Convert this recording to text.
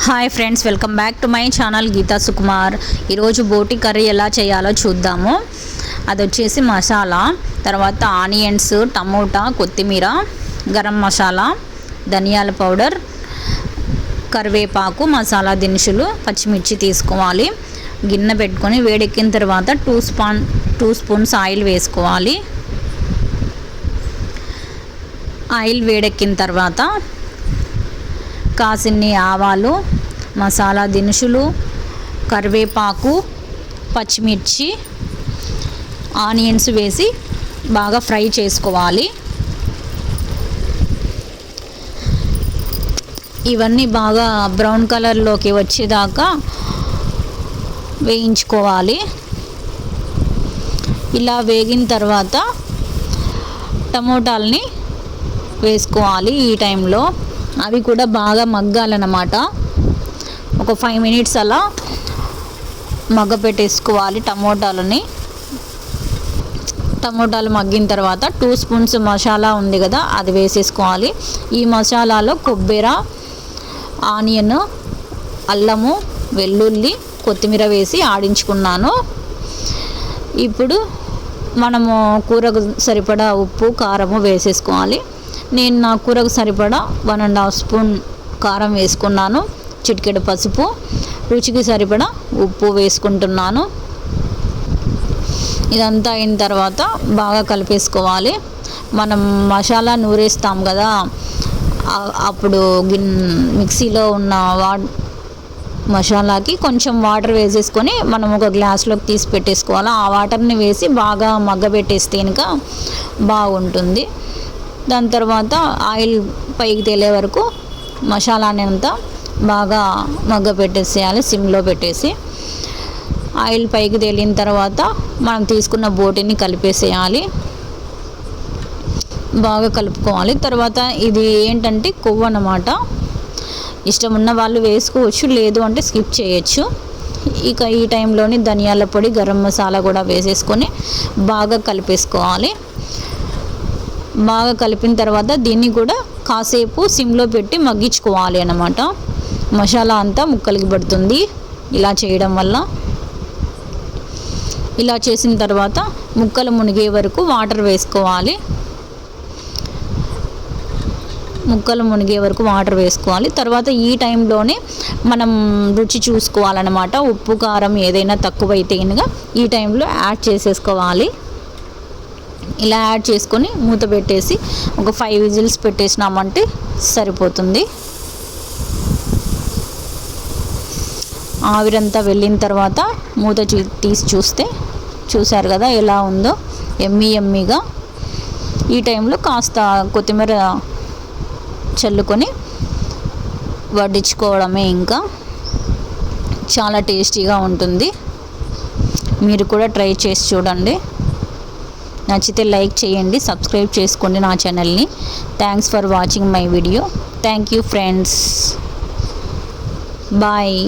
Hi friends, welcome back to my channel Geetha Sukumar. ఈరోజు బోటి curry ఎలా చేయాలో చూద్దాము. అది వచ్చేసి మసాలా, తర్వాత ఆనియన్స్, టమోటా, కొత్తిమీర, గరం మసాలా, ధనియాల పౌడర్, కరివేపాకు, మసాలా దినుసులు, పచ్చిమిర్చి తీసుకోవాలి. గిన్నె పెట్టుకొని వేడెక్కిన తర్వాత 2 స్పూన్స్ ఆయిల్ వేసుకోవాలి. ఆయిల్ వేడెక్కిన తర్వాత కాసిన్ని ఆవాలు, మసాలా దినుసులు, కరివేపాకు, పచ్చిమిర్చి, ఆనియన్స్ వేసి బాగా ఫ్రై చేసుకోవాలి. ఇవన్నీ బాగా బ్రౌన్ కలర్లోకి వచ్చేదాకా వేయించుకోవాలి. ఇలా వేగిన తర్వాత టమోటాలని వేసుకోవాలి. ఈ టైంలో అవి కూడా బాగా మగ్గాలన్నమాట. ఒక 5 మినిట్స్ అలా మగ్గపెట్టేసుకోవాలి టమోటాలు మగ్గిన తర్వాత 2 స్పూన్స్ మసాలా ఉంది కదా, అది వేసేసుకోవాలి. ఈ మసాలాలో కొబ్బరి, ఆనియన్, అల్లము, వెల్లుల్లి, కొత్తిమీర వేసి ఆడించుకున్నాను. ఇప్పుడు మనము కూరకు సరిపడా ఉప్పు, కారము వేసేసుకోవాలి. నేను నా కూరకు సరిపడా 1.5 స్పూన్ కారం వేసుకున్నాను. చిటికెడు పసుపు, రుచికి సరిపడా ఉప్పు వేసుకుంటున్నాను. ఇదంతా అయిన తర్వాత బాగా కలిపేసుకోవాలి. మనం మసాలా నూరేస్తాం కదా, అప్పుడు మిక్సీలో ఉన్న మసాలాకి కొంచెం వాటర్ వేసేసుకొని మనం ఒక గ్లాస్లోకి తీసి పెట్టేసుకోవాలి. ఆ వాటర్ని వేసి బాగా మగ్గబెట్టేస్తే కనుక బాగుంటుంది. దాని తర్వాత ఆయిల్ పైకి తేలే వరకు మసాలాని అంతా బాగా మగ్గ పెట్టేసేయాలి. సిమ్లో పెట్టేసి ఆయిల్ పైకి తేలిన తర్వాత మనం తీసుకున్న బోటిని కలిపేసేయాలి. బాగా కలుపుకోవాలి. తర్వాత ఇది ఏంటంటే కొవ్వు అన్నమాట. ఇష్టం ఉన్న వాళ్ళు వేసుకోవచ్చు, లేదు అంటే స్కిప్ చేయొచ్చు. ఇక ఈ టైంలోని ధనియాల పొడి, గరం మసాలా కూడా వేసేసుకొని బాగా కలిపేసుకోవాలి. బాగా కలిపిన తర్వాత దీన్ని కూడా కాసేపు సిమ్లో పెట్టి మగ్గించుకోవాలి అన్నమాట. మసాలా అంతా ముక్కలకి పడుతుంది ఇలా చేయడం వల్ల. ఇలా చేసిన తర్వాత ముక్కలు మునిగే వరకు వాటర్ వేసుకోవాలి. తర్వాత ఈ టైంలోనే మనం రుచి చూసుకోవాలన్నమాట. ఉప్పు, కారం ఏదైనా తక్కువైతే కనుక ఈ టైంలో యాడ్ చేసేసుకోవాలి. ఇలా యాడ్ చేసుకొని మూత పెట్టేసి ఒక 5 విజిల్స్ పెట్టేసినామంటే సరిపోతుంది. ఆవిరంతా వెళ్ళిన తర్వాత మూత తీసి చూసారు కదా ఎలా ఉందో, ఎమ్మీగా. ఈ టైంలో కాస్త కొత్తిమీర చల్లుకొని వడ్డించుకోవడమే. ఇంకా చాలా టేస్టీగా ఉంటుంది. మీరు కూడా ట్రై చేసి చూడండి. నచ్చితే లైక్ చేయండి, సబ్స్క్రైబ్ చేసుకోండి నా ఛానల్ని. Thanks for watching my video. Thank you friends. Bye.